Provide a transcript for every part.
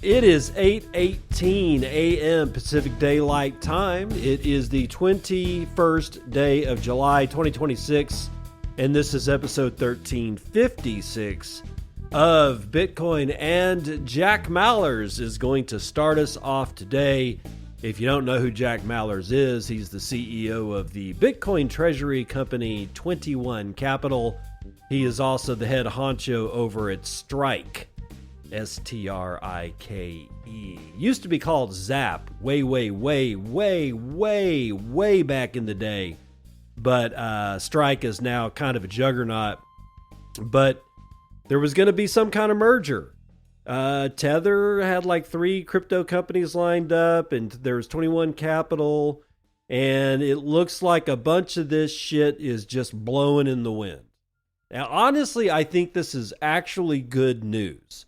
It is 8:18 a.m. Pacific Daylight Time. It is the 21st day of July 2026, and this is episode 1356 of Bitcoin. And Jack Mallers is going to start us off today. If you don't know who Jack Mallers is, he's the CEO of the Bitcoin treasury company 21 Capital. He is also the head honcho over at Strike. Strike. Used to be called Zap way back in the day. But Strike is now kind of a juggernaut. But there was going to be some kind of merger. Tether had like 3 crypto companies lined up, and there's 21 Capital. And it looks like a bunch of this shit is just blowing in the wind. Now, honestly, I think this is actually good news.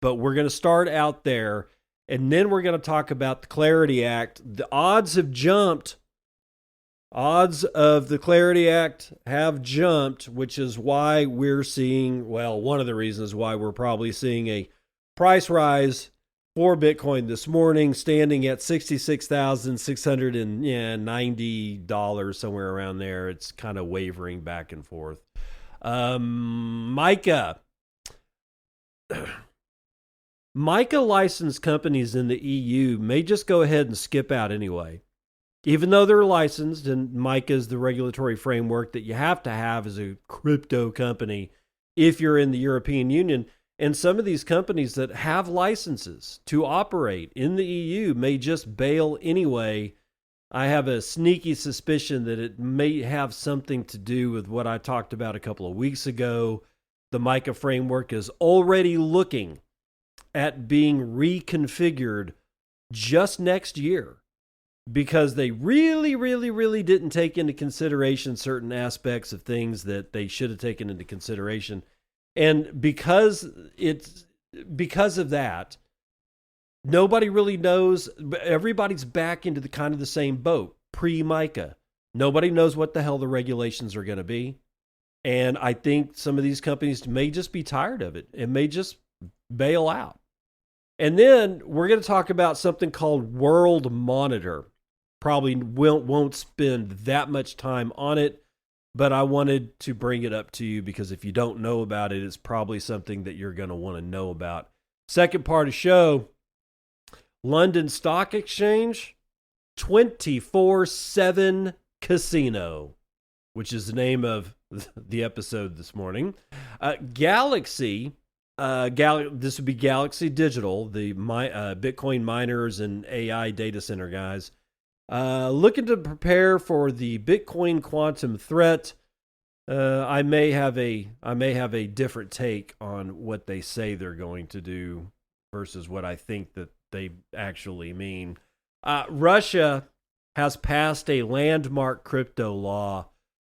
But we're going to start out there, and then we're going to talk about the Clarity Act. The odds have jumped. Odds of the Clarity Act have jumped, which is why we're seeing, well, one of the reasons why we're probably seeing a price rise for Bitcoin this morning, standing at $66,690, somewhere around there. It's kind of wavering back and forth. MiCA. MiCA licensed companies in the EU may just go ahead and skip out anyway. Even though they're licensed, and MiCA is the regulatory framework that you have to have as a crypto company if you're in the European Union. And some of these companies that have licenses to operate in the EU may just bail anyway. I have a sneaky suspicion that it may have something to do with what I talked about a couple of weeks ago. The MiCA framework is already looking at being reconfigured just next year because they really didn't take into consideration certain aspects of things that they should have taken into consideration. And because of that, nobody really knows. Everybody's back into the kind of the same boat pre-MiCA. Nobody knows what the hell the regulations are going to be. And I think some of these companies may just be tired of it and may just bail out. And then we're going to talk about something called World Monitor. Probably won't spend that much time on it, but I wanted to bring it up to you because if you don't know about it, it's probably something that you're going to want to know about. Second part of the show, London Stock Exchange, 24/7 Casino, which is the name of the episode this morning. Galaxy. This would be Galaxy Digital, the Bitcoin miners and AI data center guys, looking to prepare for the Bitcoin quantum threat. I may have a different take on what they say they're going to do versus what I think that they actually mean. Russia has passed a landmark crypto law,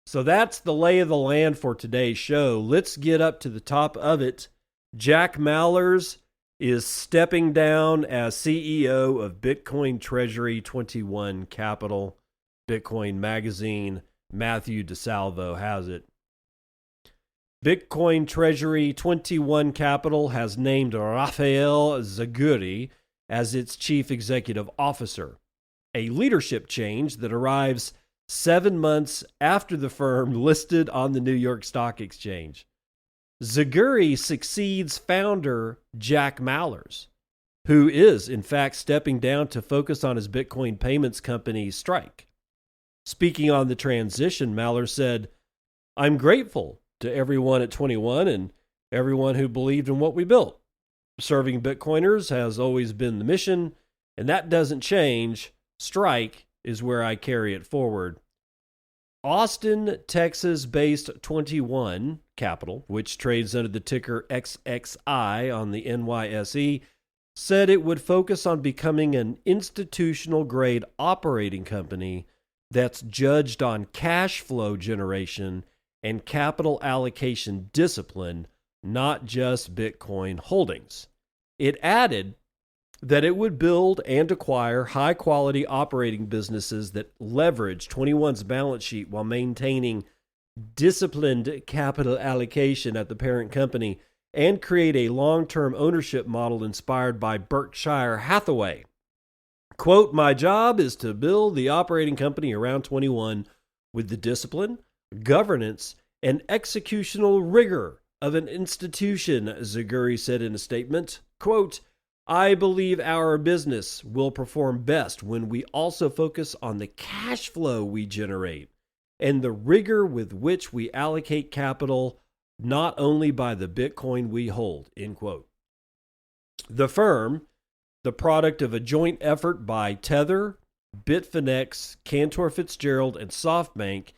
so that's the lay of the land for today's show. Let's get up to the top of it. Jack Mallers is stepping down as CEO of Bitcoin Treasury 21 Capital. Bitcoin Magazine, Matthew DeSalvo has it. Bitcoin Treasury 21 Capital has named Raphael Zaguri as its chief executive officer, a leadership change that arrives 7 months after the firm listed on the New York Stock Exchange. Zaguri succeeds founder Jack Mallers, who is, in fact, stepping down to focus on his Bitcoin payments company, Strike. Speaking on the transition, Mallers said, "I'm grateful to everyone at 21 and everyone who believed in what we built. Serving Bitcoiners has always been the mission, and that doesn't change. Strike is where I carry it forward." Austin, Texas-based 21 Capital, which trades under the ticker XXI on the NYSE, said it would focus on becoming an institutional-grade operating company that's judged on cash flow generation and capital allocation discipline, not just Bitcoin holdings. It added that it would build and acquire high-quality operating businesses that leverage 21's balance sheet while maintaining disciplined capital allocation at the parent company and create a long-term ownership model inspired by Berkshire Hathaway. Quote, my job is to build the operating company around 21 with the discipline, governance, and executional rigor of an institution, Zaguri said in a statement. Quote, I believe our business will perform best when we also focus on the cash flow we generate and the rigor with which we allocate capital, not only by the Bitcoin we hold, end quote. The firm, the product of a joint effort by Tether, Bitfinex, Cantor Fitzgerald, and SoftBank,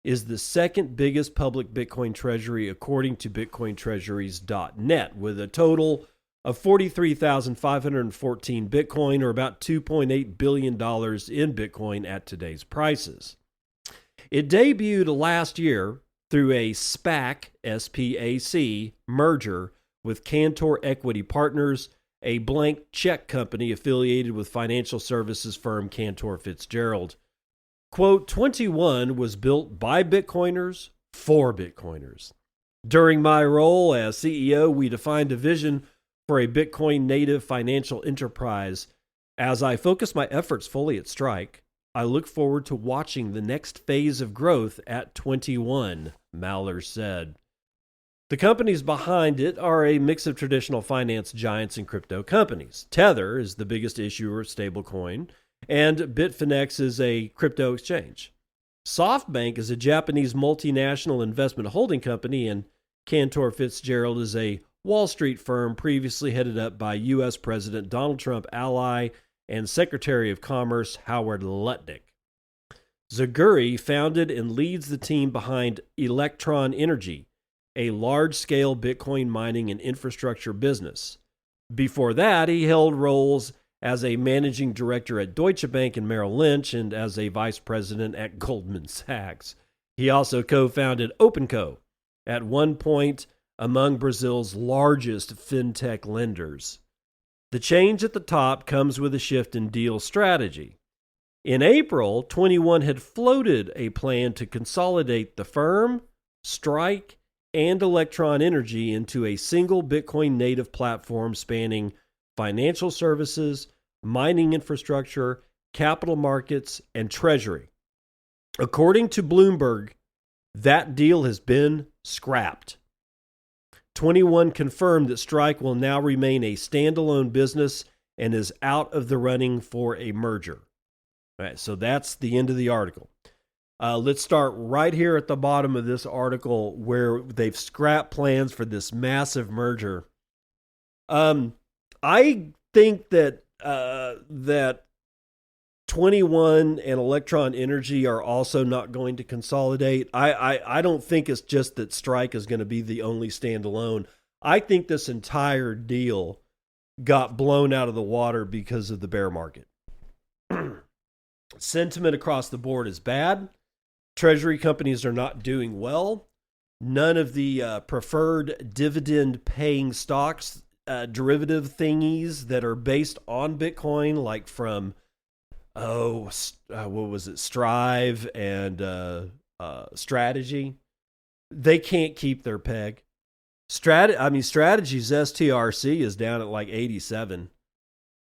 is the second biggest public Bitcoin treasury according to BitcoinTreasuries.net, with a total of 43,514 Bitcoin, or about $2.8 billion in Bitcoin at today's prices. It debuted last year through a SPAC, S-P-A-C, merger with Cantor Equity Partners, a blank check company affiliated with financial services firm Cantor Fitzgerald. Quote, 21 was built by Bitcoiners for Bitcoiners. During my role as CEO, we defined a vision for a Bitcoin native financial enterprise. As I focus my efforts fully at Strike, I look forward to watching the next phase of growth at 21, Mallers said. The companies behind it are a mix of traditional finance giants and crypto companies. Tether is the biggest issuer of stablecoin, and Bitfinex is a crypto exchange. SoftBank is a Japanese multinational investment holding company, and Cantor Fitzgerald is a Wall Street firm previously headed up by U.S. President Donald Trump ally and Secretary of Commerce Howard Lutnick. Zaguri founded and leads the team behind Electron Energy, a large-scale Bitcoin mining and infrastructure business. Before that, he held roles as a managing director at Deutsche Bank and Merrill Lynch and as a vice president at Goldman Sachs. He also co-founded OpenCo, at one point among Brazil's largest fintech lenders. The change at the top comes with a shift in deal strategy. In April, 21 had floated a plan to consolidate the firm, Strike, and Electron Energy into a single Bitcoin native platform spanning financial services, mining infrastructure, capital markets, and treasury. According to Bloomberg, that deal has been scrapped. 21 confirmed that Strike will now remain a standalone business and is out of the running for a merger. All right, so that's the end of the article. Let's start right here at the bottom of this article where they've scrapped plans for this massive merger. I think that 21 and Electron Energy are also not going to consolidate. I don't think it's just that Strike is going to be the only standalone. I think this entire deal got blown out of the water because of the bear market. Sentiment across the board is bad. Treasury companies are not doing well. None of the preferred dividend-paying stocks, derivative thingies that are based on Bitcoin, like from, what was it, Strive and Strategy, they can't keep their peg. Strategy's STRC is down at like 87.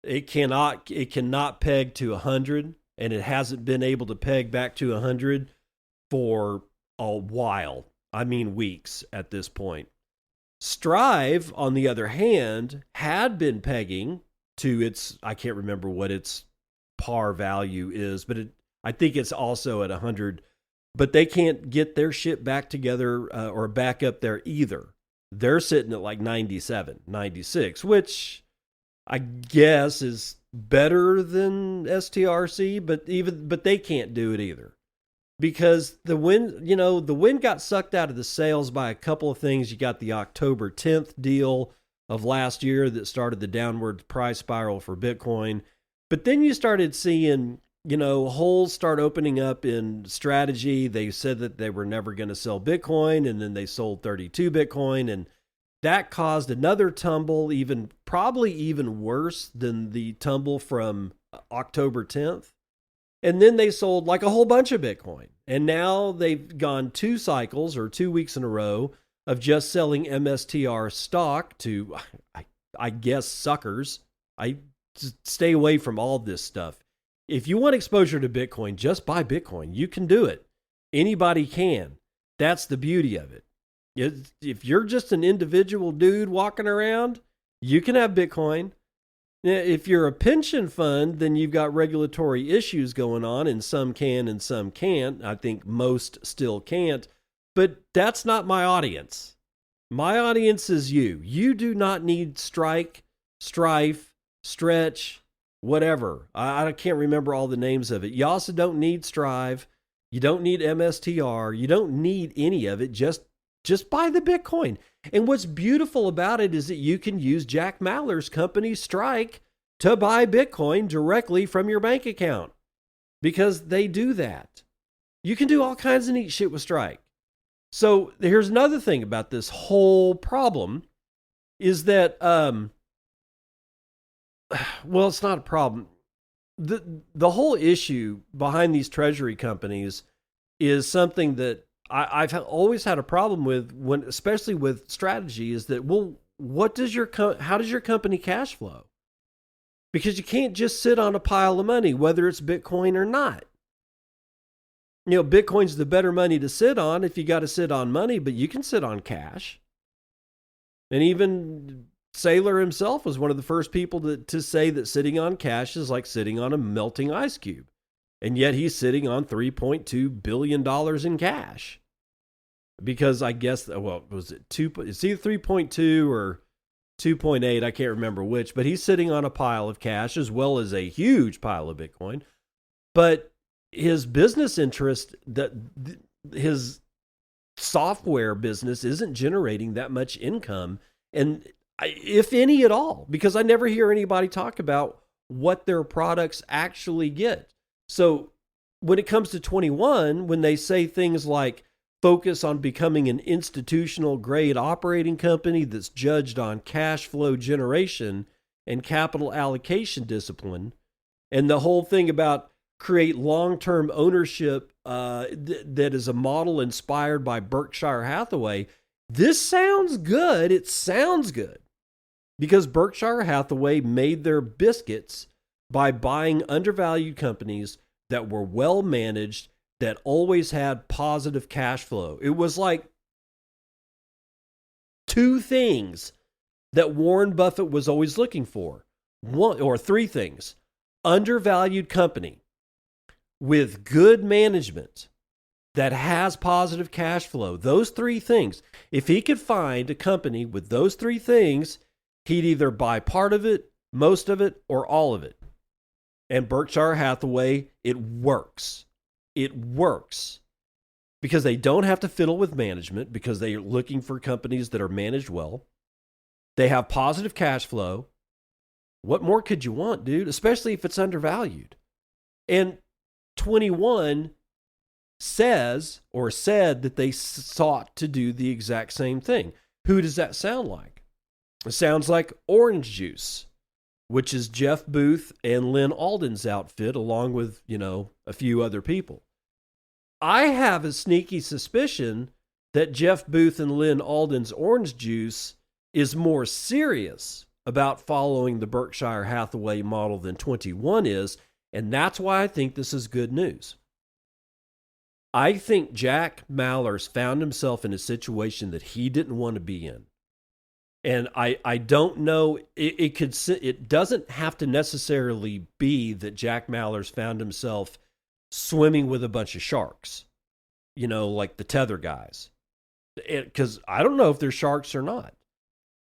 It cannot peg to 100, and it hasn't been able to peg back to 100 for a while. I mean weeks at this point. Strive, on the other hand, had been pegging to its, I can't remember what its par value is, but I think it's also at 100, but they can't get their shit back together or back up there either. They're sitting at like 97, 96, which I guess is better than STRC, but they can't do it either. Because the wind got sucked out of the sails by a couple of things. You got the October 10th deal of last year that started the downward price spiral for Bitcoin. But then you started seeing, holes start opening up in Strategy. They said that they were never going to sell Bitcoin, and then they sold 32 Bitcoin, and that caused another tumble, probably even worse than the tumble from October 10th. And then they sold like a whole bunch of Bitcoin. And now they've gone 2 cycles or 2 weeks in a row of just selling MSTR stock to, I guess, suckers. I stay away from all this stuff. If you want exposure to Bitcoin, just buy Bitcoin. You can do it. Anybody can. That's the beauty of it. If you're just an individual dude walking around, you can have Bitcoin. If you're a pension fund, then you've got regulatory issues going on, and some can and some can't. I think most still can't. But that's not my audience. My audience is you. You do not need Strike, Strife, Stretch, whatever. I can't remember all the names of it. You also don't need Strive. You don't need MSTR. You don't need any of it. Just buy the Bitcoin. And what's beautiful about it is that you can use Jack Mallers' company, Strike, to buy Bitcoin directly from your bank account because they do that. You can do all kinds of neat shit with Strike. So here's another thing about this whole problem is that, well, it's not a problem. The whole issue behind these treasury companies is something that I've always had a problem with, especially with strategy, is that, well, how does your company cash flow? Because you can't just sit on a pile of money, whether it's Bitcoin or not. Bitcoin's the better money to sit on if you got to sit on money, but you can sit on cash. And even Saylor himself was one of the first people to say that sitting on cash is like sitting on a melting ice cube. And yet he's sitting on $3.2 billion in cash. Because I guess, well, was it it's either 3.2 or 2.8, I can't remember which, but he's sitting on a pile of cash as well as a huge pile of Bitcoin. But his business interest, his software business isn't generating that much income, and if any at all, because I never hear anybody talk about what their products actually get. So when it comes to 21, when they say things like focus on becoming an institutional grade operating company that's judged on cash flow generation and capital allocation discipline, and the whole thing about create long-term ownership that is a model inspired by Berkshire Hathaway, this sounds good. It sounds good because Berkshire Hathaway made their biscuits by buying undervalued companies that were well managed, that always had positive cash flow. It was like two things that Warren Buffett was always looking for. One or three things. Undervalued company with good management that has positive cash flow. Those three things. If he could find a company with those three things, he'd either buy part of it, most of it, or all of it. And Berkshire Hathaway, it works. It works because they don't have to fiddle with management because they are looking for companies that are managed well. They have positive cash flow. What more could you want, dude? Especially if it's undervalued. And 21 said that they sought to do the exact same thing. Who does that sound like? It sounds like Orange Juice, which is Jeff Booth and Lynn Alden's outfit, along with, a few other people. I have a sneaky suspicion that Jeff Booth and Lynn Alden's Orange Juice is more serious about following the Berkshire Hathaway model than 21 is, and that's why I think this is good news. I think Jack Mallers found himself in a situation that he didn't want to be in. And I don't know, it doesn't have to necessarily be that Jack Mallers found himself swimming with a bunch of sharks, like the tether guys. Because I don't know if they're sharks or not,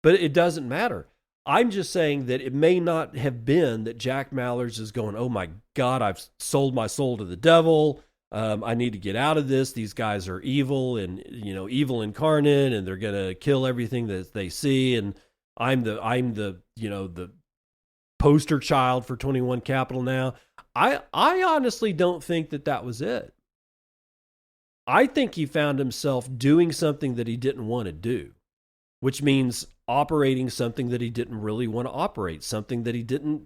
but it doesn't matter. I'm just saying that it may not have been that Jack Mallers is going, oh my God, I've sold my soul to the devil. I need to get out of this. These guys are evil and, evil incarnate, and they're going to kill everything that they see. And I'm the poster child for 21 Capital now. I honestly don't think that was it. I think he found himself doing something that he didn't want to do, which means operating something that he didn't really want to operate, something that he didn't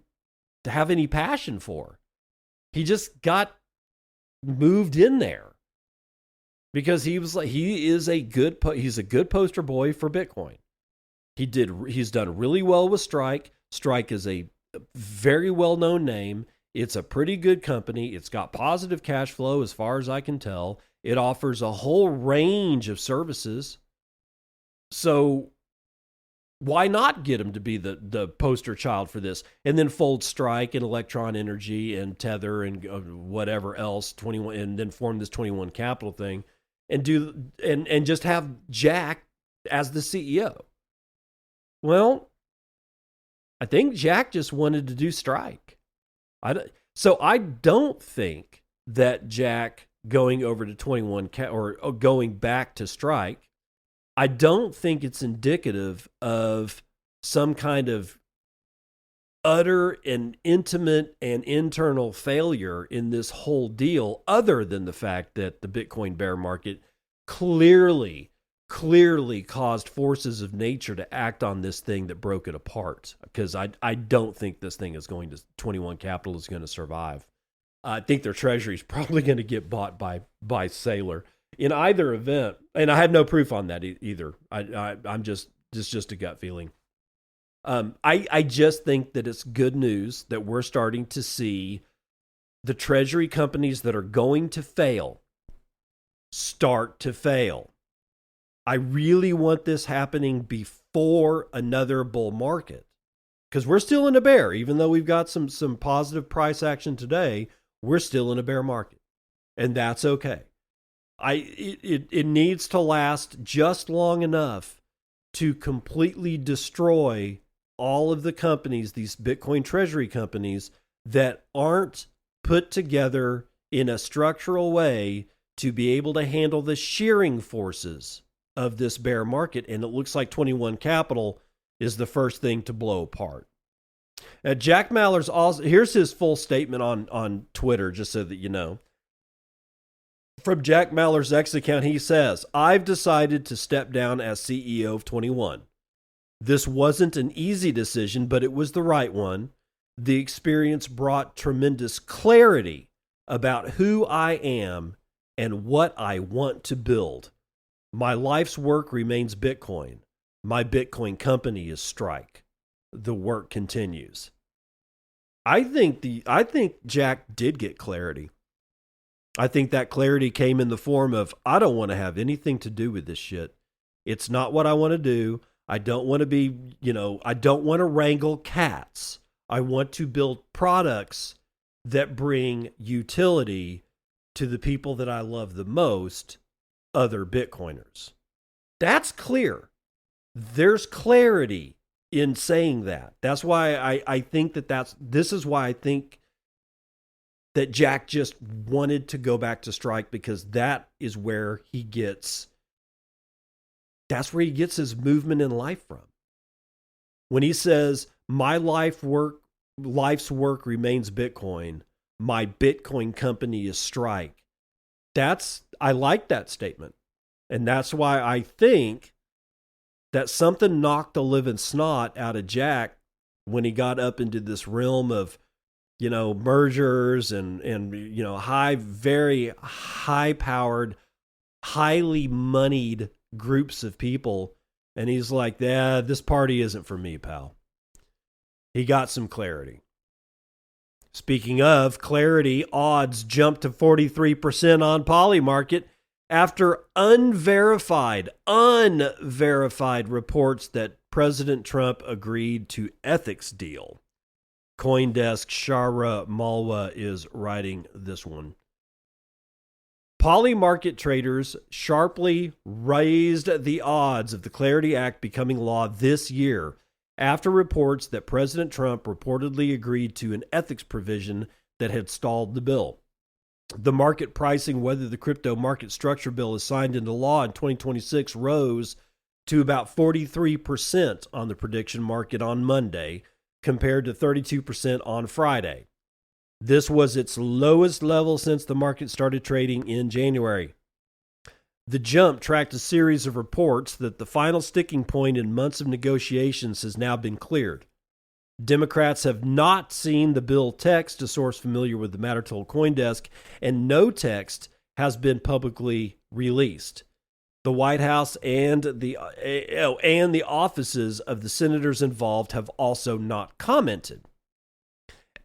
have any passion for. He just got moved in there because he's a good poster boy for Bitcoin. He's done really well with Strike. Strike is a very well-known name. It's a pretty good company. It's got positive cash flow as far as I can tell. It offers a whole range of services. So why not get him to be the poster child for this, and then fold Strike and Electron Energy and Tether and whatever else, 21, and then form this 21 Capital thing, and just have Jack as the CEO? Well, I think Jack just wanted to do Strike. So I don't think that Jack going over to 21 or going back to Strike, I don't think it's indicative of some kind of utter and intimate and internal failure in this whole deal, other than the fact that the Bitcoin bear market clearly caused forces of nature to act on this thing that broke it apart. Because I don't think this thing is going to, 21 Capital is going to survive. I think their treasury is probably going to get bought by Saylor. In either event, and I have no proof on that either. I'm just a gut feeling. I just think that it's good news that we're starting to see the treasury companies that are going to fail start to fail. I really want this happening before another bull market, because we're still in a bear. Even though we've got some positive price action today, we're still in a bear market, and that's okay. It needs to last just long enough to completely destroy all of the companies, these Bitcoin treasury companies, that aren't put together in a structural way to be able to handle the shearing forces of this bear market. And it looks like 21 Capital is the first thing to blow apart. Jack Mallers also, here's his full statement on Twitter, just so that you know. From Jack Mallers' X account, he says, "I've decided to step down as CEO of 21. This wasn't an easy decision, but it was the right one. The experience brought tremendous clarity about who I am and what I want to build. My life's work remains Bitcoin. My Bitcoin company is Strike. The work continues." I think Jack did get clarity. I think that clarity came in the form of, I don't want to have anything to do with this shit. It's not what I want to do. I don't want to be, I don't want to wrangle cats. I want to build products that bring utility to the people that I love the most, other Bitcoiners. That's clear. There's clarity in saying that. That's why I think this is why I think that Jack just wanted to go back to Strike, because that is where he gets his movement in life from. When he says, my life's work remains Bitcoin, my Bitcoin company is Strike. I like that statement. And that's why I think that something knocked the living snot out of Jack when he got up into this realm of, mergers and very high powered, highly moneyed groups of people. And he's like, this party isn't for me, pal. He got some clarity. Speaking of clarity, odds jumped to 43% on Polymarket after unverified reports that President Trump agreed to ethics deal. CoinDesk Shara Malwa is writing this one. Polymarket traders sharply raised the odds of the Clarity Act becoming law this year after reports that President Trump reportedly agreed to an ethics provision that had stalled the bill. The market pricing whether the crypto market structure bill is signed into law in 2026 rose to about 43% on the prediction market on Monday, compared to 32% on Friday. This was its lowest level since the market started trading in January. The jump tracked a series of reports that the final sticking point in months of negotiations has now been cleared. Democrats have not seen the bill text, a source familiar with the matter told CoinDesk, and no text has been publicly released. The White House and the offices of the senators involved have also not commented.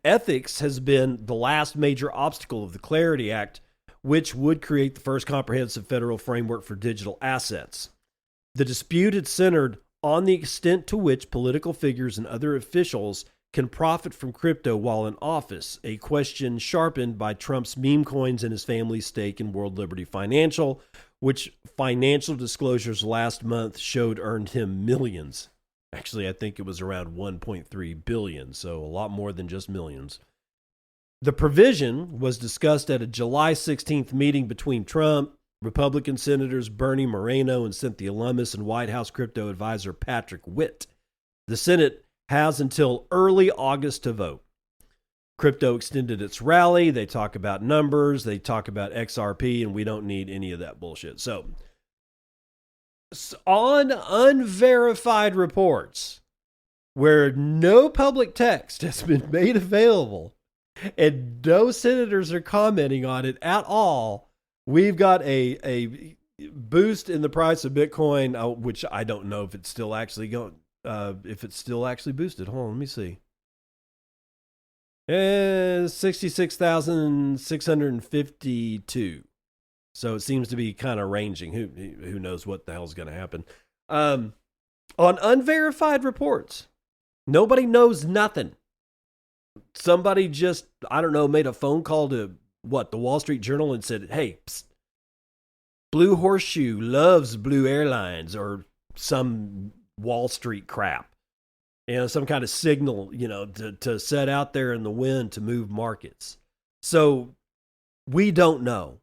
Ethics has been the last major obstacle of the Clarity Act, which would create the first comprehensive federal framework for digital assets. The dispute had centered on the extent to which political figures and other officials can profit from crypto while in office, a question sharpened by Trump's meme coins and his family's stake in World Liberty Financial, which financial disclosures last month showed earned him millions. Actually, I think it was around 1.3 billion, so a lot more than just millions. The provision was discussed at a July 16th meeting between Trump, Republican Senators Bernie Moreno and Cynthia Lummis, and White House crypto advisor Patrick Witt. The Senate has until early August to vote. Crypto extended its rally. They talk about numbers. They talk about XRP, and we don't need any of that bullshit. So, on unverified reports where no public text has been made available and no senators are commenting on it at all, we've got a boost in the price of Bitcoin, which I don't know if it's still actually going. If it's still actually boosted. Hold on, let me see. 66,652. So it seems to be kind of ranging. Who knows what the hell's going to happen? On unverified reports, nobody knows nothing. Somebody just, I don't know, made a phone call to the Wall Street Journal and said, hey, psst, Blue Horseshoe loves Blue Airlines, or some Wall Street crap. Some kind of signal, to set out there in the wind to move markets. So we don't know.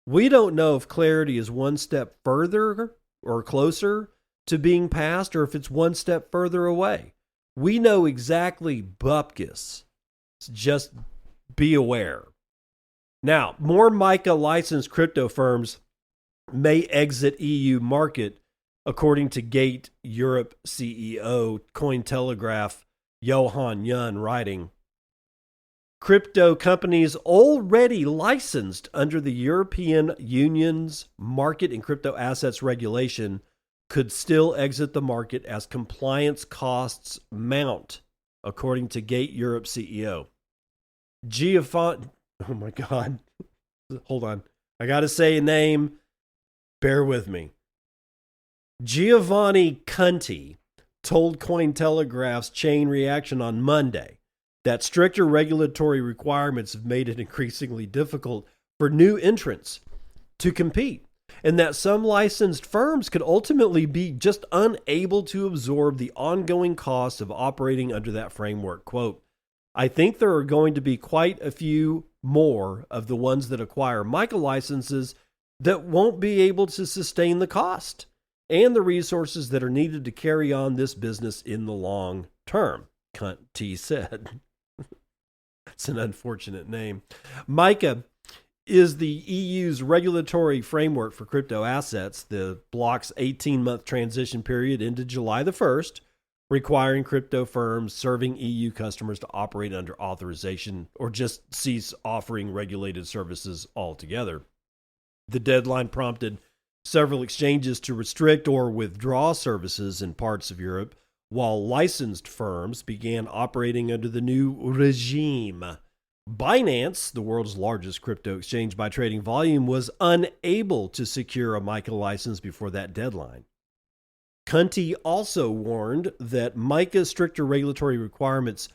We don't know if Clarity is one step further or closer to being passed, or if it's one step further away. We know exactly bupkis. Just be aware. Now, more MiCA licensed crypto firms may exit EU market, according to Gate Europe CEO Cointelegraph Johan Yun writing. Crypto companies already licensed under the European Union's market and crypto assets regulation could still exit the market as compliance costs mount, according to Gate Europe CEO. Oh my God. Hold on. I got to say a name. Bear with me. Giovanni Conti told Cointelegraph's Chain Reaction on Monday that stricter regulatory requirements have made it increasingly difficult for new entrants to compete, and that some licensed firms could ultimately be just unable to absorb the ongoing costs of operating under that framework. Quote, I think there are going to be quite a few more of the ones that acquire MiCA licenses that won't be able to sustain the cost and the resources that are needed to carry on this business in the long term, Conti said. It's an unfortunate name. MiCA is the EU's regulatory framework for crypto assets. The bloc's 18-month transition period ended July the 1st, requiring crypto firms serving EU customers to operate under authorization or just cease offering regulated services altogether. The deadline prompted several exchanges to restrict or withdraw services in parts of Europe, while licensed firms began operating under the new regime. Binance, the world's largest crypto exchange by trading volume, was unable to secure a MiCA license before that deadline. Conti also warned that MiCA's stricter regulatory requirements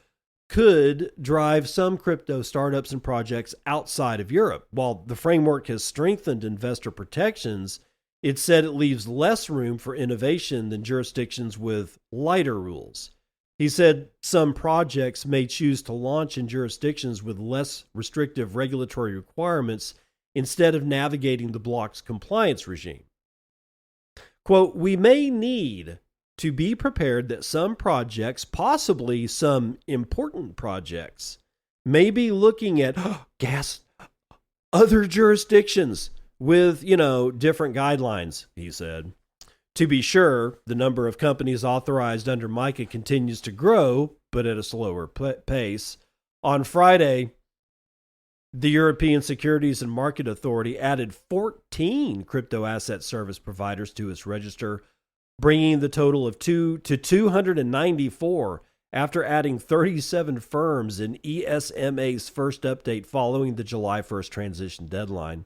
could drive some crypto startups and projects outside of Europe. While the framework has strengthened investor protections, it said it leaves less room for innovation than jurisdictions with lighter rules. He said some projects may choose to launch in jurisdictions with less restrictive regulatory requirements instead of navigating the bloc's compliance regime. Quote, we may need to be prepared that some projects, possibly some important projects, may be looking at other jurisdictions with, different guidelines, he said. To be sure, the number of companies authorized under MiCA continues to grow, but at a slower pace. On Friday, The European Securities and Market Authority added 14 crypto asset service providers to its register, bringing the total of 294 after adding 37 firms in ESMA's first update following the July 1st transition deadline.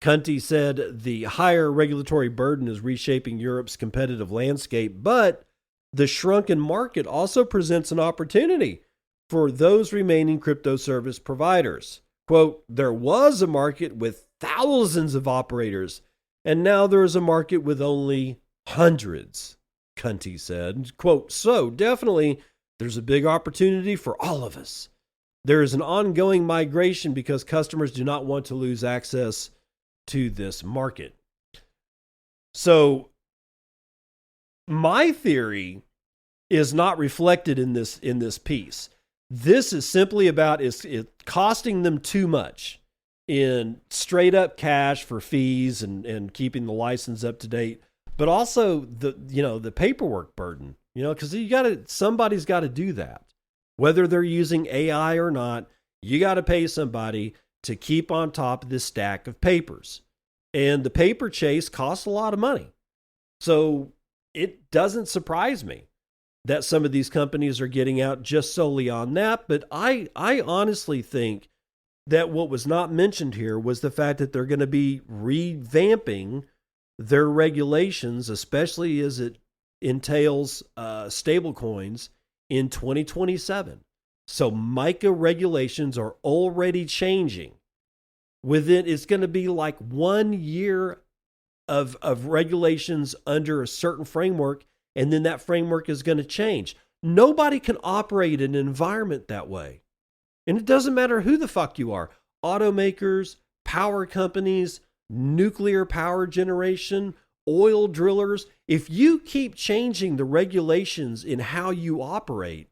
Cunty said the higher regulatory burden is reshaping Europe's competitive landscape, but the shrunken market also presents an opportunity for those remaining crypto service providers. Quote, there was a market with thousands of operators, and now there is a market with only hundreds, Cunty said. Quote, so definitely there's a big opportunity for all of us. There is an ongoing migration because customers do not want to lose access to this market. So my theory is not reflected in this piece. This is simply about it costing them too much in straight up cash for fees and keeping the license up to date, but also the paperwork burden, because somebody's got to do that. Whether they're using AI or not, you got to pay somebody to keep on top of this stack of papers. And the paper chase costs a lot of money. So it doesn't surprise me that some of these companies are getting out just solely on that. But I honestly think that what was not mentioned here was the fact that they're going to be revamping their regulations, especially as it entails stablecoins in 2027. So MiCA regulations are already changing. It's going to be like 1 year of regulations under a certain framework, and then that framework is going to change. Nobody can operate in an environment that way. And it doesn't matter who the fuck you are. Automakers, power companies, nuclear power generation, oil drillers. If you keep changing the regulations in how you operate,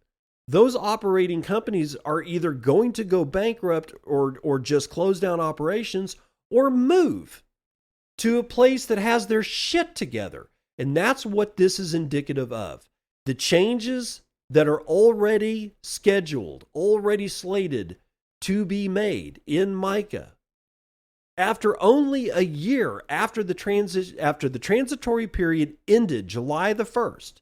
those operating companies are either going to go bankrupt or just close down operations or move to a place that has their shit together. And that's what this is indicative of. The changes that are already scheduled, already slated to be made in MiCA. After only a year after the transitory period ended July the 1st,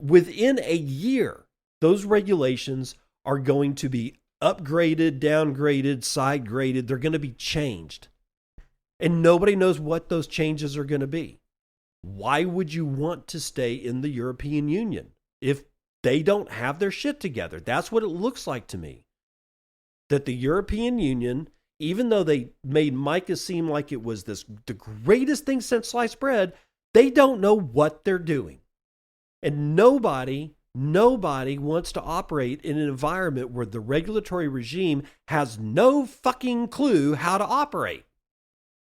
within a year, those regulations are going to be upgraded, downgraded, side graded. They're going to be changed. And nobody knows what those changes are going to be. Why would you want to stay in the European Union if they don't have their shit together? That's what it looks like to me. That the European Union, even though they made MiCA seem like it was the greatest thing since sliced bread, they don't know what they're doing. And nobody wants to operate in an environment where the regulatory regime has no fucking clue how to operate.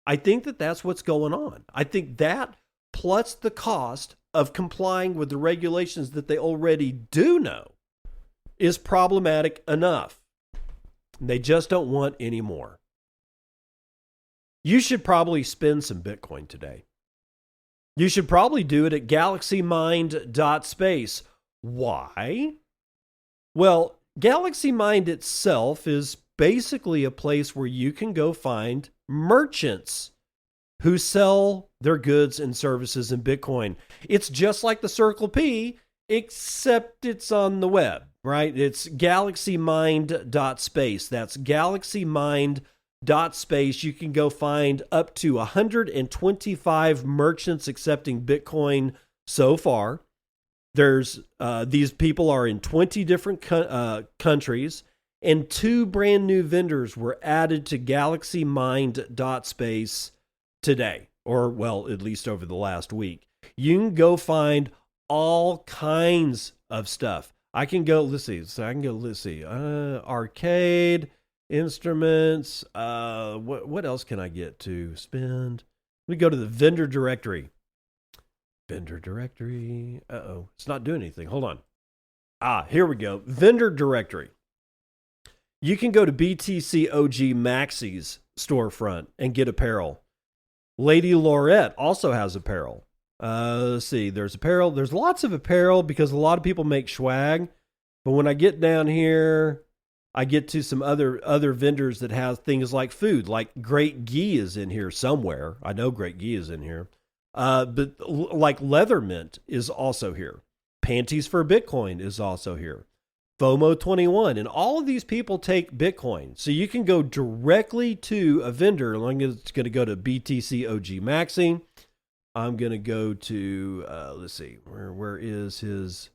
I think that that's what's going on. I think that plus the cost of complying with the regulations that they already do know is problematic enough. They just don't want any more. You should probably spend some Bitcoin today. You should probably do it at galaxymind.space. Why? Well, Galaxy Mind itself is basically a place where you can go find merchants who sell their goods and services in Bitcoin. It's just like the Circle P, except it's on the web, right? It's galaxymind.space. That's galaxymind.space. You can go find up to 125 merchants accepting Bitcoin so far. There's these people are in 20 different countries, and 2 brand new vendors were added to galaxymind.space today, or well, at least over the last week. You can go find all kinds of stuff. I can go, let's see, arcade, instruments, what else can I get to spend? We go to the vendor directory. It's not doing anything. Hold on. Here we go. Vendor directory. You can go to BTC OG Maxie's storefront and get apparel. Lady Laurette also has apparel. Let's see. There's apparel. There's lots of apparel because a lot of people make swag. But when I get down here, I get to some other vendors that have things like food, like Great Ghee is in here somewhere. I know Great Ghee is in here. But like Leathermint is also here. Panties for Bitcoin is also here. FOMO21, and all of these people take Bitcoin. So you can go directly to a vendor. I'm going to go to BTC OG Maxi. I'm going to go to, let's see, where is his?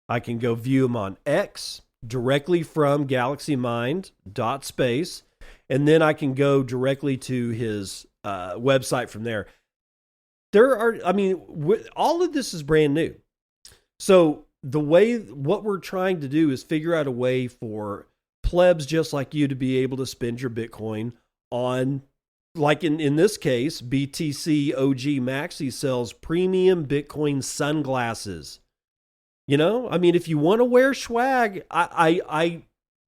I can go view him on X directly from galaxymind.space. And then I can go directly to his website from there. All of this is brand new. So what we're trying to do is figure out a way for plebs just like you to be able to spend your Bitcoin on, like in this case, BTC OG Maxi sells premium Bitcoin sunglasses. If you want to wear swag, I'm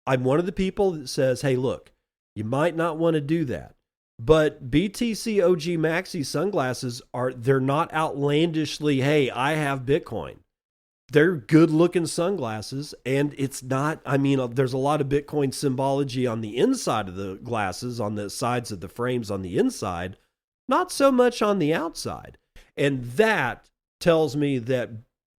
one of the people that says, hey, look, you might not want to do that. But BTC OG Maxi sunglasses they're not outlandishly, hey, I have Bitcoin. They're good looking sunglasses, and it's not, there's a lot of Bitcoin symbology on the inside of the glasses, on the sides of the frames on the inside, not so much on the outside. And that tells me that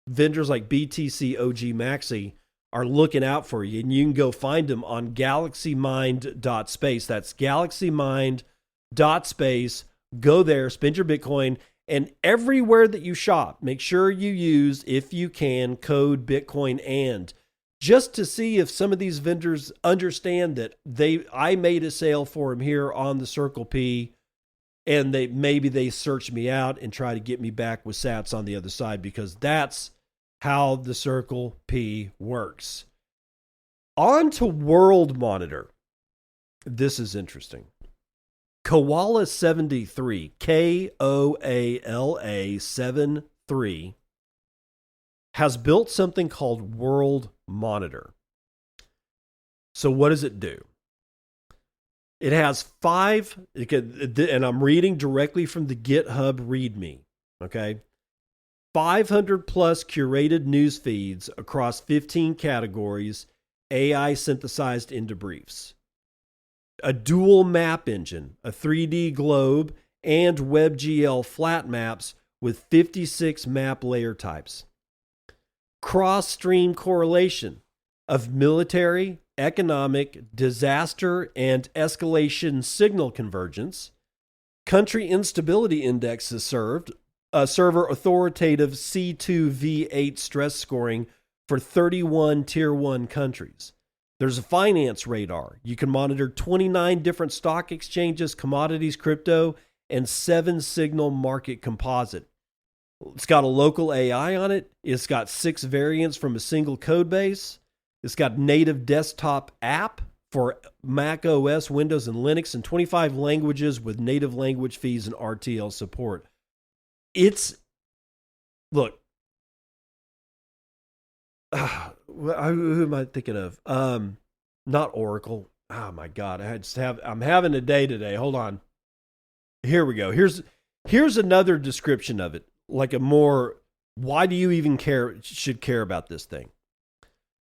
vendors like BTC OG Maxi are looking out for you, and you can go find them on galaxymind.space. That's galaxymind.space. Go there, spend your Bitcoin. And everywhere that you shop, make sure you use, if you can, code Bitcoin and, just to see if some of these vendors understand that I made a sale for them here on the Circle P, and maybe they search me out and try to get me back with sats on the other side, because that's how the Circle P works. On to World Monitor. This is interesting. Koala 73, Koala 73, has built something called World Monitor. So what does it do? It has 5, and I'm reading directly from the GitHub README, okay? 500 plus curated news feeds across 15 categories, AI synthesized into briefs. A dual map engine, a 3D globe, and WebGL flat maps with 56 map layer types. Cross-stream correlation of military, economic, disaster, and escalation signal convergence. Country instability indexes server authoritative C2V8 stress scoring for 31 Tier 1 countries. There's a finance radar. You can monitor 29 different stock exchanges, commodities, crypto, and 7 signal market composite. It's got a local AI on it. It's got 6 variants from a single code base. It's got native desktop app for Mac OS, Windows, and Linux, and 25 languages with native language fees and RTL support. Look, who am I thinking of? Not Oracle. Oh my God. I'm having a day today. Hold on. Here we go. Here's another description of it. Like a more, why do you even should care about this thing?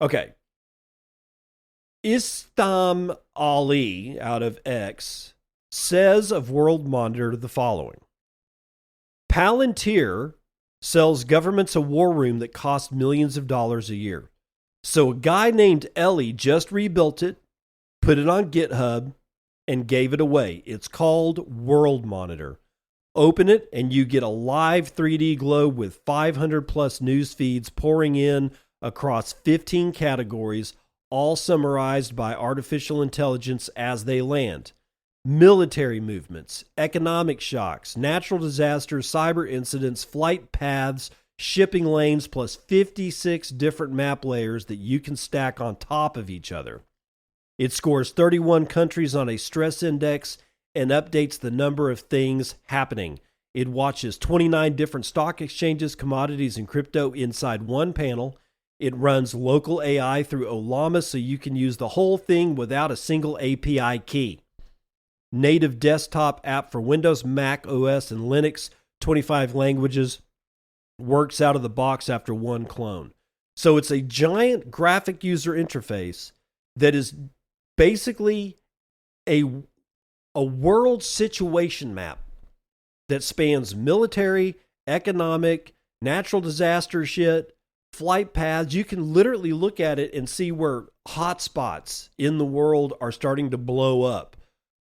Okay. Istam Ali out of X says of World Monitor the following. Palantir sells governments a war room that costs millions of dollars a year. So a guy named Ellie just rebuilt it, put it on GitHub, and gave it away. It's called World Monitor. Open it, and you get a live 3D globe with 500 plus news feeds pouring in across 15 categories, all summarized by artificial intelligence as they land. Military movements, economic shocks, natural disasters, cyber incidents, flight paths, shipping lanes, plus 56 different map layers that you can stack on top of each other. It scores 31 countries on a stress index and updates the number of things happening. It watches 29 different stock exchanges, commodities, and crypto inside one panel. It runs local AI through Olama so you can use the whole thing without a single API key. Native desktop app for Windows, Mac OS, and Linux, 25 languages, works out of the box after one clone. So it's a giant graphic user interface that is basically a world situation map that spans military, economic, natural disaster shit, flight paths. You can literally look at it and see where hotspots in the world are starting to blow up.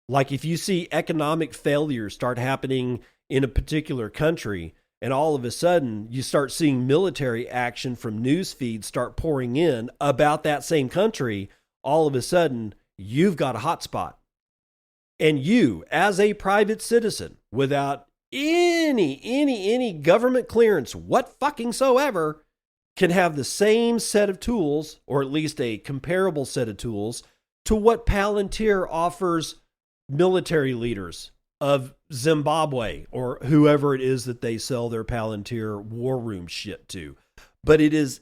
Like if you see economic failures start happening in a particular country, and all of a sudden you start seeing military action from news feeds start pouring in about that same country, all of a sudden you've got a hotspot. And you, as a private citizen, without any government clearance what fucking soever, can have the same set of tools, or at least a comparable set of tools, to what Palantir offers military leaders of Zimbabwe or whoever it is that they sell their Palantir war room shit to. But it is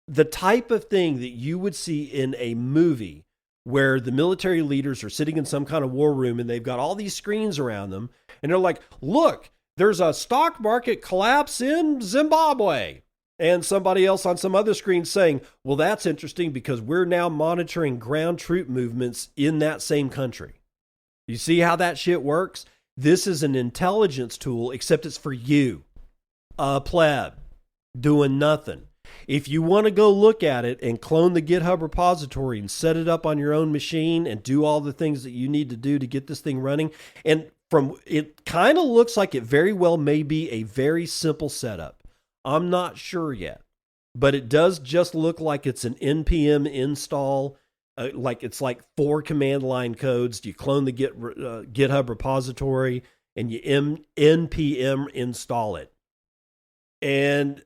the type of thing that you would see in a movie where the military leaders are sitting in some kind of war room and they've got all these screens around them and they're like, look, there's a stock market collapse in Zimbabwe. And somebody else on some other screen saying, well, that's interesting because we're now monitoring ground troop movements in that same country. You see how that shit works? This is an intelligence tool, except it's for you, a pleb, doing nothing. If you want to go look at it and clone the GitHub repository and set it up on your own machine and do all the things that you need to do to get this thing running, and from it kind of looks like it very well may be a very simple setup. I'm not sure yet, but it does just look like it's an NPM install. Like it's like 4 command line codes. You clone the GitHub repository and you npm install it. And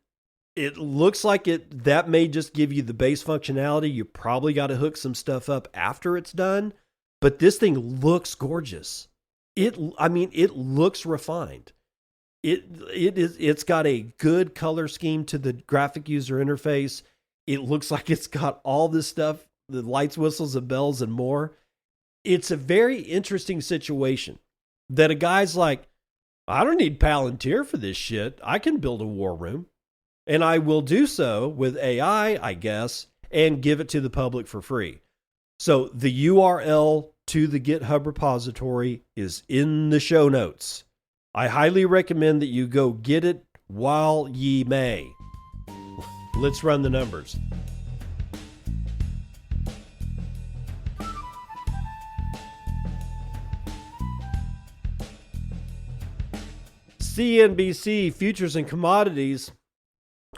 it looks like that may just give you the base functionality. You probably got to hook some stuff up after it's done, but this thing looks gorgeous. It looks refined. It's got a good color scheme to the graphic user interface. It looks like it's got all this stuff, the lights, whistles, and bells, and more. It's a very interesting situation that a guy's like, I don't need Palantir for this shit. I can build a war room. And I will do so with AI, I guess, and give it to the public for free. So the URL to the GitHub repository is in the show notes. I highly recommend that you go get it while ye may. Let's run the numbers. CNBC futures and commodities.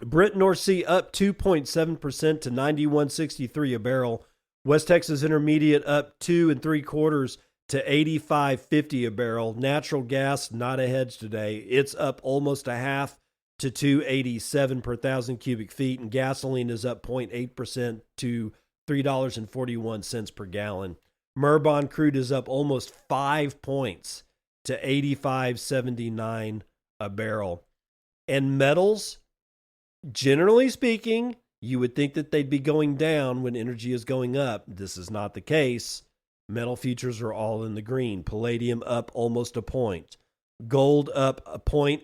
Brent North Sea up 2.7% to 91.63 a barrel. West Texas Intermediate up 2 3/4 to 85.50 a barrel. Natural gas not a hedge today. It's up almost a half to 287 per thousand cubic feet, and gasoline is up 0.8% to $3.41 per gallon. Murban crude is up almost 5 points to 85.79 a barrel. And metals, generally speaking, you would think that they'd be going down when energy is going up. This is not the case. Metal futures are all in the green. Palladium up almost a point. Gold up 1.5 points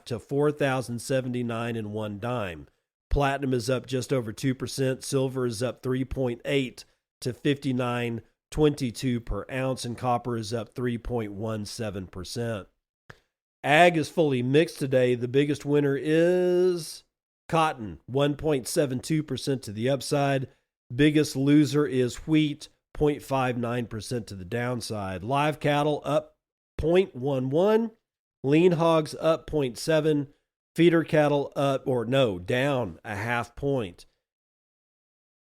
to 4,079 1 dime. Platinum is up just over 2%. Silver is up 3.8 to 59.22 per ounce, and copper is up 3.17%. Ag is fully mixed today. The biggest winner is cotton, 1.72% to the upside. Biggest loser is wheat, 0.59% to the downside. Live cattle up 0.11. Lean hogs up 0.7. Feeder cattle down a half point.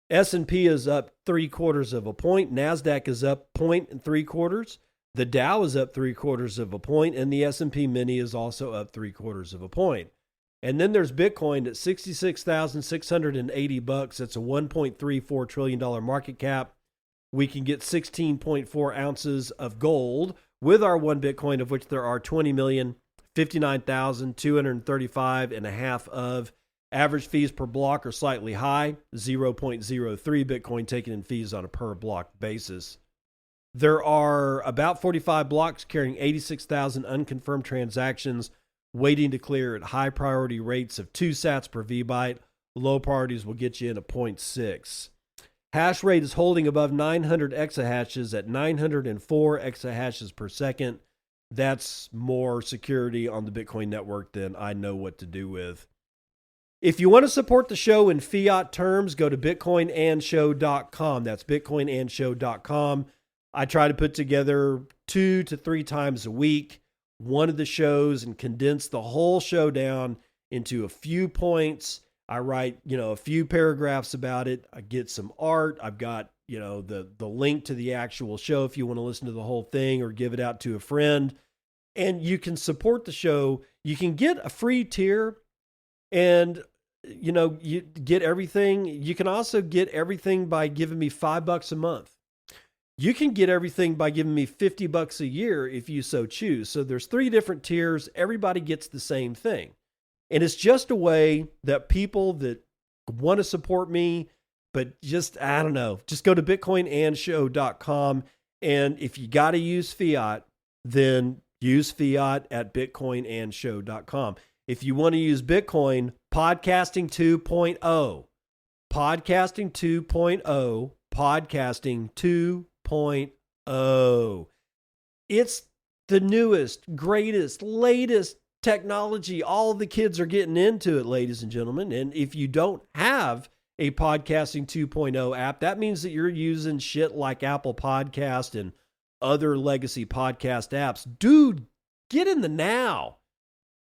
S&P is up 0.75 point. NASDAQ is up 0.75. The Dow is up 0.75 point, and the S&P Mini is also up 0.75 point. And then there's Bitcoin at $66,680. That's a $1.34 trillion market cap. We can get 16.4 ounces of gold with our one Bitcoin, of which there are 20,059,235 and a half of. Average fees per block are slightly high, 0.03 Bitcoin taken in fees on a per block basis. There are about 45 blocks carrying 86,000 unconfirmed transactions waiting to clear at high priority rates of 2 sats per VByte. Low priorities will get you in at 0.6. Hash rate is holding above 900 exahashes at 904 exahashes per second. That's more security on the Bitcoin network than I know what to do with. If you want to support the show in fiat terms, go to bitcoinandshow.com. That's bitcoinandshow.com. I try to put together 2 to 3 times a week one of the shows and condense the whole show down into a few points. I write, a few paragraphs about it. I get some art. I've got, the link to the actual show if you want to listen to the whole thing or give it out to a friend. And you can support the show. You can get a free tier and, you get everything. You can also get everything by giving me $5 a month. You can get everything by giving me $50 a year if you so choose. So there's 3 different tiers. Everybody gets the same thing. And it's just a way that people that want to support me, but just go to bitcoinandshow.com. And if you got to use fiat, then use fiat at bitcoinandshow.com. If you want to use Bitcoin, podcasting 2.0, podcasting 2.0, podcasting 2.0. It's the newest, greatest, latest technology. All the kids are getting into it, ladies and gentlemen. And if you don't have a podcasting 2.0 app, that means that you're using shit like Apple Podcast and other legacy podcast apps. Dude, get in the now.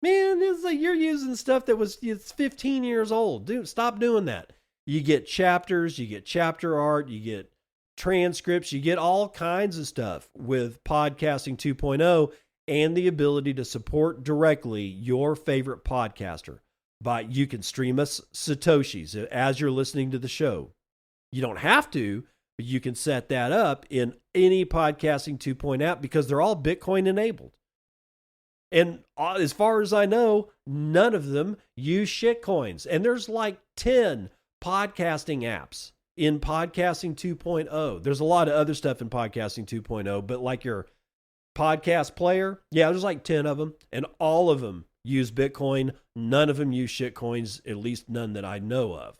Man, it's like you're using stuff it's 15 years old. Dude, stop doing that. You get chapters, you get chapter art, you get transcripts, you get all kinds of stuff with podcasting 2.0 and the ability to support directly your favorite podcaster. But you can stream us Satoshis as you're listening to the show. You don't have to, but you can set that up in any podcasting 2.0 app because they're all Bitcoin enabled. And as far as I know, none of them use shitcoins. And there's like 10 podcasting apps in podcasting 2.0. There's a lot of other stuff in podcasting 2.0, but like your podcast player, there's like 10 of them, and all of them use Bitcoin. None of them use shitcoins, at least none that I know of.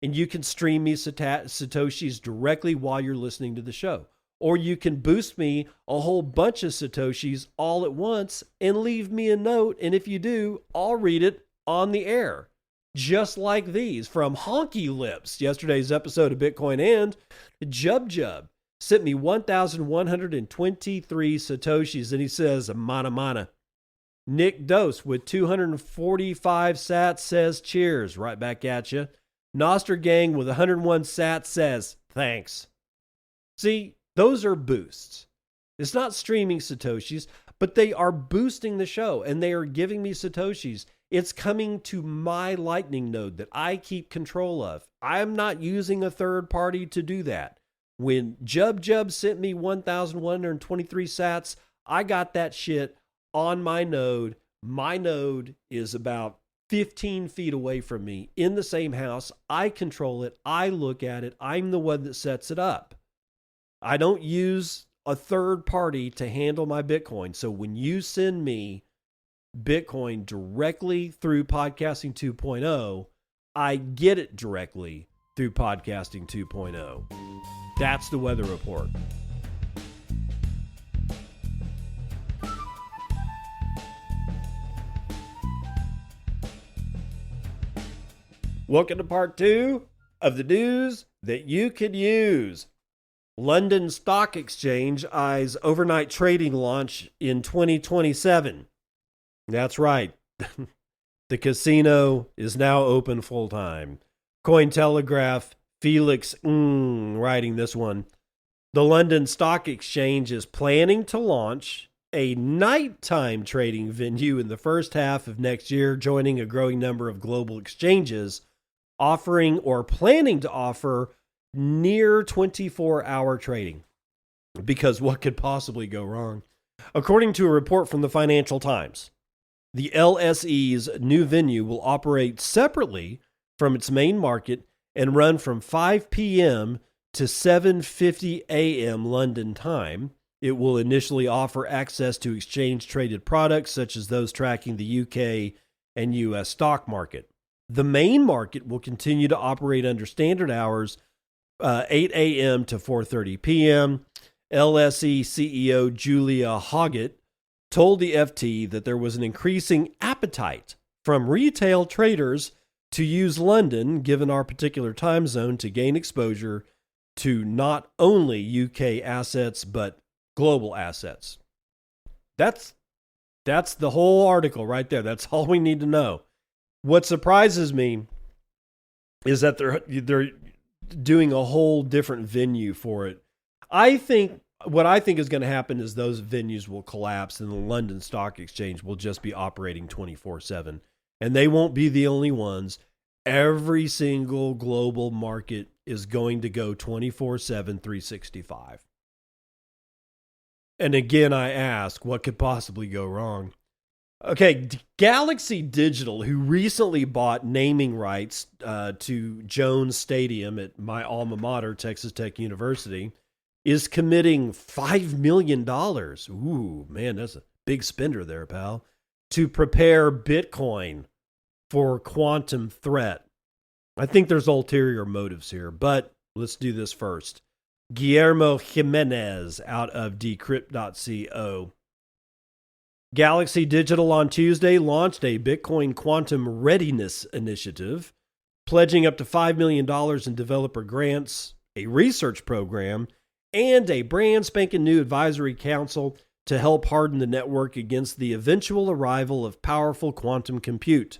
And you can stream me Satoshis directly while you're listening to the show. Or you can boost me a whole bunch of Satoshis all at once and leave me a note. And if you do, I'll read it on the air. Just like these from Honky Lips, yesterday's episode of Bitcoin and Jub sent me 1,123 Satoshis. And he says, mana mana. Nick Dose with 245 sats says, cheers. Right back at you. Noster Gang with 101 sats says, thanks. See, those are boosts. It's not streaming Satoshis, but they are boosting the show and they are giving me Satoshis. It's coming to my Lightning node that I keep control of. I'm not using a third party to do that. When Jub sent me 1,123 sats, I got that shit on my node. My node is about 15 feet away from me in the same house. I control it. I look at it. I'm the one that sets it up. I don't use a third party to handle my Bitcoin. So when you send me Bitcoin directly through Podcasting 2.0, I get it directly through Podcasting 2.0. That's the weather report. Welcome to part 2 of the news that you could use. London Stock Exchange eyes overnight trading launch in 2027. That's right. The casino is now open full time. Cointelegraph, Felix writing this one. The London Stock Exchange is planning to launch a nighttime trading venue in the first half of next year, joining a growing number of global exchanges offering or planning to offer near 24-hour trading. Because what could possibly go wrong? According to a report from the Financial Times, the LSE's new venue will operate separately from its main market and run from 5 p.m. to 7:50 a.m. London time. It will initially offer access to exchange-traded products such as those tracking the UK and US stock market. The main market will continue to operate under standard hours, 8 a.m. to 4:30 p.m. LSE CEO Julia Hoggett told the FT that there was an increasing appetite from retail traders to use London, given our particular time zone, to gain exposure to not only UK assets, but global assets. That's the whole article right there. That's all we need to know. What surprises me is that they're doing a whole different venue for it. What I think is going to happen is those venues will collapse and the London Stock Exchange will just be operating 24/7. And they won't be the only ones. Every single global market is going to go 24/7, 365. And again, I ask, what could possibly go wrong? Okay, Galaxy Digital, who recently bought naming rights to Jones Stadium at my alma mater, Texas Tech University, is committing $5 million. Ooh, man, that's a big spender there, pal. To prepare Bitcoin for quantum threat. I think there's ulterior motives here, but let's do this first. Guillermo Jimenez out of decrypt.co. Galaxy Digital on Tuesday launched a Bitcoin quantum-readiness initiative, pledging up to $5 million in developer grants, a research program, and a brand spanking new advisory council to help harden the network against the eventual arrival of powerful quantum compute.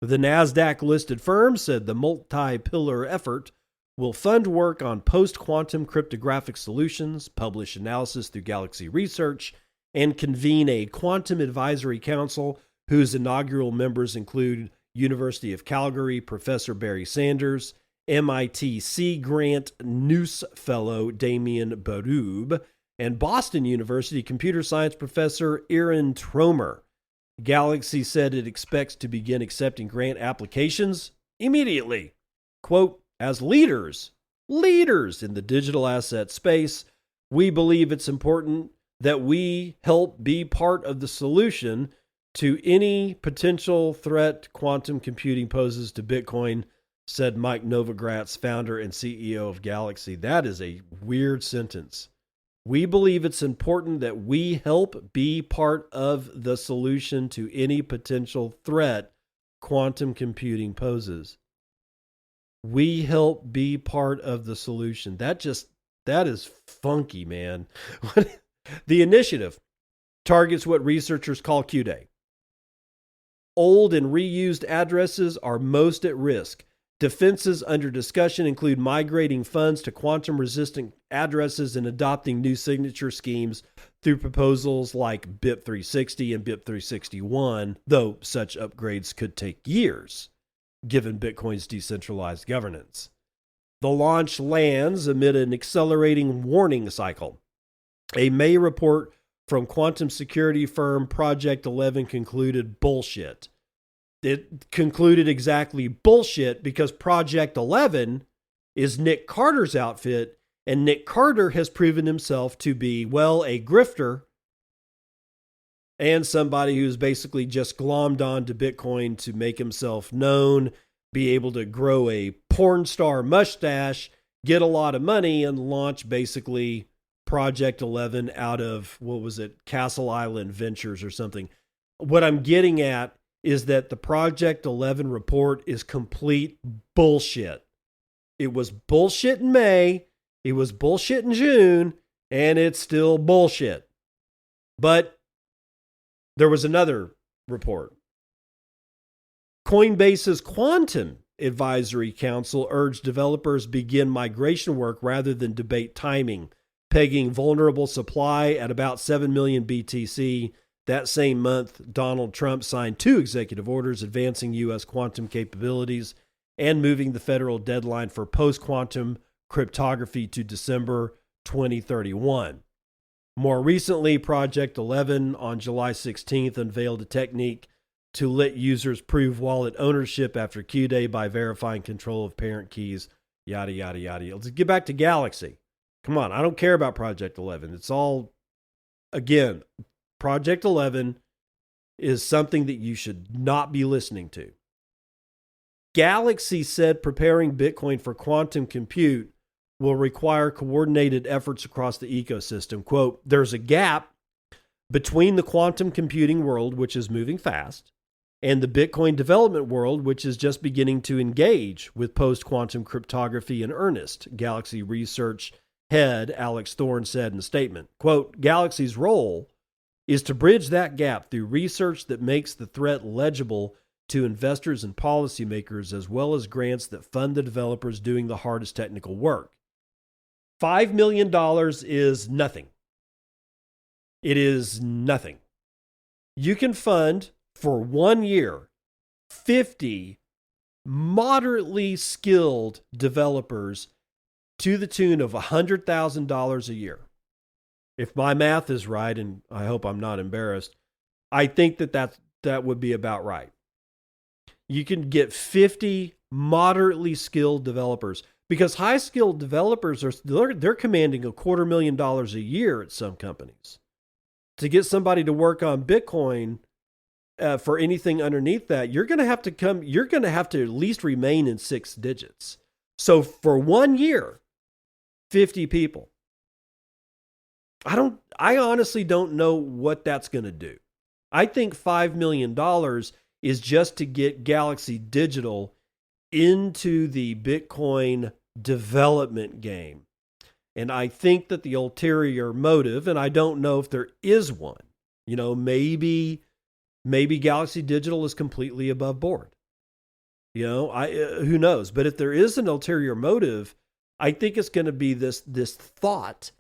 The NASDAQ-listed firm said the multi-pillar effort will fund work on post-quantum cryptographic solutions, publish analysis through Galaxy Research, and convene a quantum advisory council whose inaugural members include University of Calgary Professor Barry Sanders, MIT Sea Grant Noose Fellow Damien Barub, and Boston University computer science professor Aaron Tromer. Galaxy said it expects to begin accepting grant applications immediately. Quote, as leaders in the digital asset space, we believe it's important that we help be part of the solution to any potential threat quantum computing poses to Bitcoin, said Mike Novogratz, founder and CEO of Galaxy. That is a weird sentence. We believe it's important that we help be part of the solution to any potential threat quantum computing poses. We help be part of the solution. That is funky, man. The initiative targets what researchers call Q-Day. Old and reused addresses are most at risk. Defenses under discussion include migrating funds to quantum-resistant addresses and adopting new signature schemes through proposals like BIP360 and BIP361, though such upgrades could take years, given Bitcoin's decentralized governance. The launch lands amid an accelerating warning cycle. A May report from quantum security firm Project 11 concluded bullshit. It concluded exactly bullshit because Project 11 is Nick Carter's outfit, and Nick Carter has proven himself to be, well, a grifter and somebody who's basically just glommed on to Bitcoin to make himself known, be able to grow a porn star mustache, get a lot of money, and launch basically Project 11 out of, what was it, Castle Island Ventures or something. What I'm getting at is that the Project 11 report is complete bullshit. It was bullshit in May, it was bullshit in June, and it's still bullshit. But there was another report. Coinbase's Quantum Advisory Council urged developers begin migration work rather than debate timing, pegging vulnerable supply at about 7 million BTC. That same month, Donald Trump signed 2 executive orders advancing U.S. quantum capabilities and moving the federal deadline for post-quantum cryptography to December 2031. More recently, Project 11 on July 16th unveiled a technique to let users prove wallet ownership after Q-Day by verifying control of parent keys, yada, yada, yada. Let's get back to Galaxy. Come on, I don't care about Project 11. It's all, again, Project 11 is something that you should not be listening to. Galaxy said preparing Bitcoin for quantum compute will require coordinated efforts across the ecosystem. Quote, there's a gap between the quantum computing world, which is moving fast, and the Bitcoin development world, which is just beginning to engage with post-quantum cryptography in earnest, Galaxy Research head Alex Thorne said in a statement. Quote, Galaxy's role is to bridge that gap through research that makes the threat legible to investors and policymakers, as well as grants that fund the developers doing the hardest technical work. $5 million is nothing. It is nothing. You can fund for 1 year 50 moderately skilled developers to the tune of $100,000 a year. If my math is right, and I hope I'm not embarrassed, I think that would be about right. You can get 50 moderately skilled developers, because high-skilled developers they're commanding $250,000 a year at some companies. To get somebody to work on Bitcoin for anything underneath that, you're going to have to at least remain in six digits. So for 1 year, 50 people. I honestly don't know what that's going to do. I think $5 million is just to get Galaxy Digital into the Bitcoin development game. And I think that the ulterior motive, and I don't know if there is one, maybe Galaxy Digital is completely above board. Who knows? But if there is an ulterior motive, I think it's going to be this thought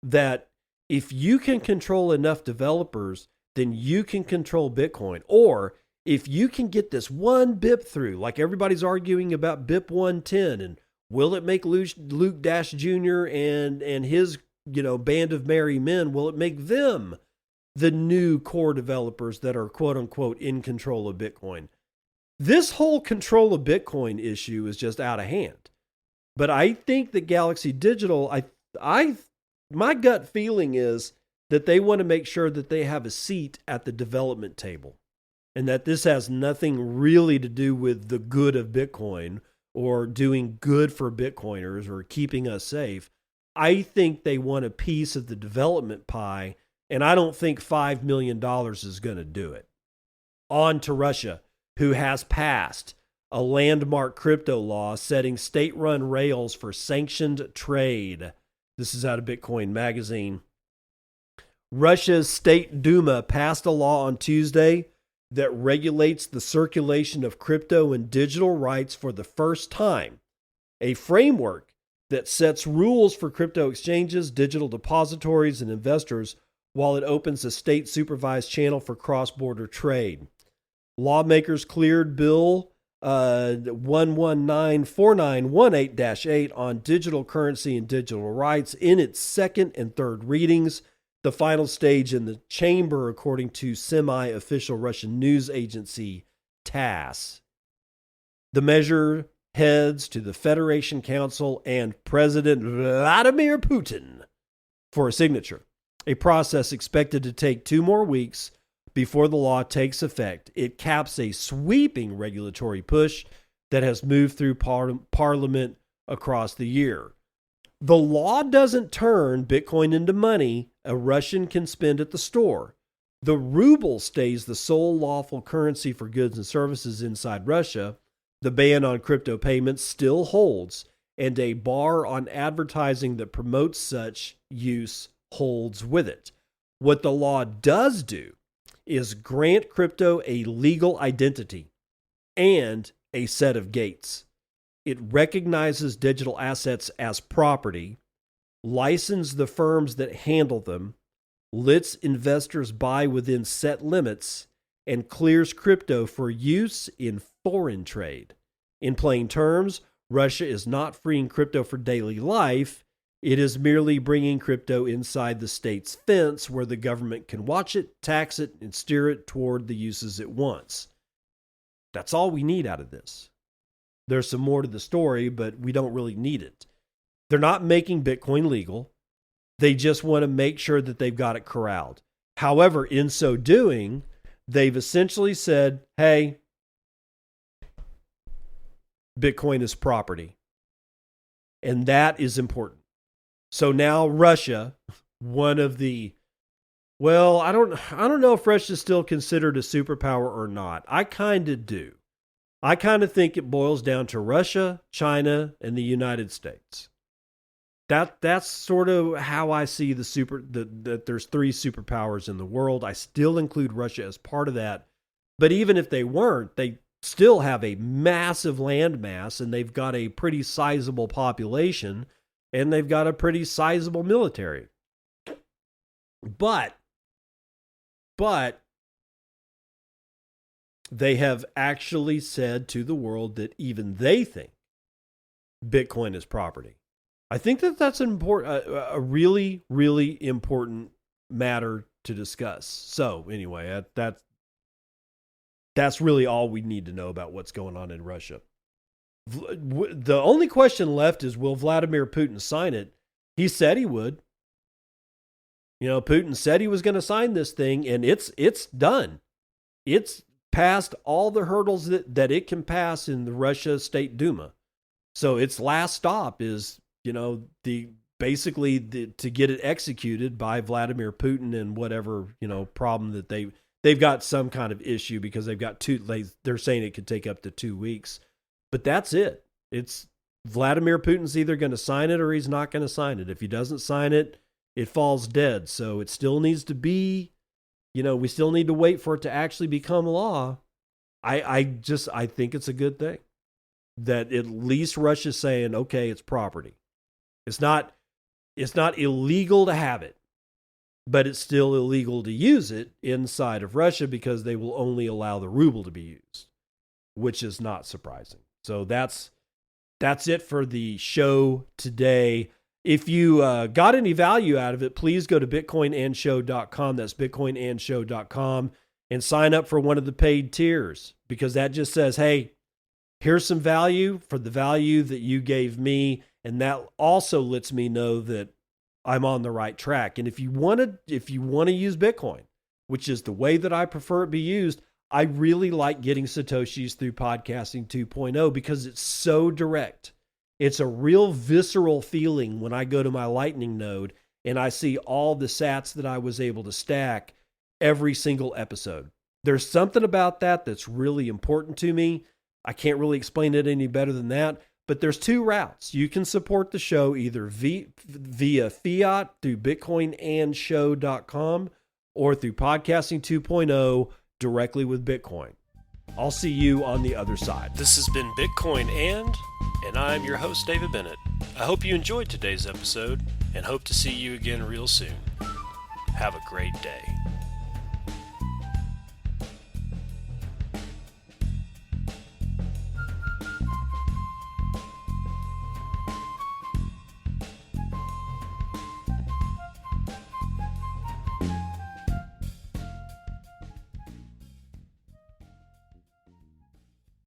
that if you can control enough developers, then you can control Bitcoin. Or if you can get this one BIP through, like everybody's arguing about BIP 110, and will it make Luke Dash Jr. and his band of merry men, will it make them the new core developers that are quote unquote in control of Bitcoin? This whole control of Bitcoin issue is just out of hand. But I think that Galaxy Digital, my gut feeling is that they want to make sure that they have a seat at the development table, and that this has nothing really to do with the good of Bitcoin or doing good for Bitcoiners or keeping us safe. I think they want a piece of the development pie, and I don't think $5 million is going to do it. On to Russia, who has passed a landmark crypto law setting state-run rails for sanctioned trade. This is out of Bitcoin Magazine. Russia's State Duma passed a law on Tuesday that regulates the circulation of crypto and digital rights for the first time, a framework that sets rules for crypto exchanges, digital depositories, and investors, while it opens a state-supervised channel for cross-border trade. Lawmakers cleared Bill 1194918-8 on digital currency and digital rights in its second and third readings, the final stage in the chamber, according to semi-official Russian news agency TASS. The measure heads to the Federation Council and President Vladimir Putin for a signature, a process expected to take 2 more weeks before the law takes effect. It caps a sweeping regulatory push that has moved through Parliament across the year. The law doesn't turn Bitcoin into money a Russian can spend at the store. The ruble stays the sole lawful currency for goods and services inside Russia. The ban on crypto payments still holds, and a bar on advertising that promotes such use holds with it. What the law does do is grant crypto a legal identity and a set of gates. It recognizes digital assets as property, licenses the firms that handle them, lets investors buy within set limits, and clears crypto for use in foreign trade. In plain terms, Russia is not freeing crypto for daily life. It is merely bringing crypto inside the state's fence where the government can watch it, tax it, and steer it toward the uses it wants. That's all we need out of this. There's some more to the story, but we don't really need it. They're not making Bitcoin legal. They just want to make sure that they've got it corralled. However, in so doing, they've essentially said, hey, Bitcoin is property. And that is important. So now Russia, one of the, well, I don't know if Russia is still considered a superpower or not. I kind of do. I kind of think it boils down to Russia, China, and the United States. That's sort of how I see that there's three superpowers in the world. I still include Russia as part of that. But even if they weren't, they still have a massive landmass, and they've got a pretty sizable population, and they've got a pretty sizable military. But they have actually said to the world that even they think Bitcoin is property. I think that's a really, really important matter to discuss. So anyway, that's really all we need to know about what's going on in Russia. The only question left is, will Vladimir Putin sign it? He said he would. Putin said he was going to sign this thing, and it's done. It's passed all the hurdles that it can pass in the Russia State Duma. So its last stop is, to get it executed by Vladimir Putin and whatever, problem that they've got some kind of issue because they've got they're saying it could take up to 2 weeks. But that's it. It's Vladimir Putin's either going to sign it or he's not going to sign it. If he doesn't sign it, it falls dead. So it still needs to be, we still need to wait for it to actually become law. I think it's a good thing that at least Russia's saying, okay, it's property. It's not illegal to have it, but it's still illegal to use it inside of Russia because they will only allow the ruble to be used, which is not surprising. So that's it for the show today. If you got any value out of it, please go to bitcoinandshow.com. That's bitcoinandshow.com and sign up for one of the paid tiers, because that just says, hey, here's some value for the value that you gave me. And that also lets me know that I'm on the right track. And if you want to use Bitcoin, which is the way that I prefer it be used, I really like getting Satoshis through Podcasting 2.0 because it's so direct. It's a real visceral feeling when I go to my Lightning node and I see all the sats that I was able to stack every single episode. There's something about that that's really important to me. I can't really explain it any better than that, but there's two routes. You can support the show either via fiat through bitcoinandshow.com or through Podcasting 2.0 directly with Bitcoin. I'll see you on the other side. This has been Bitcoin and I'm your host, David Bennett. I hope you enjoyed today's episode and hope to see you again real soon. Have a great day.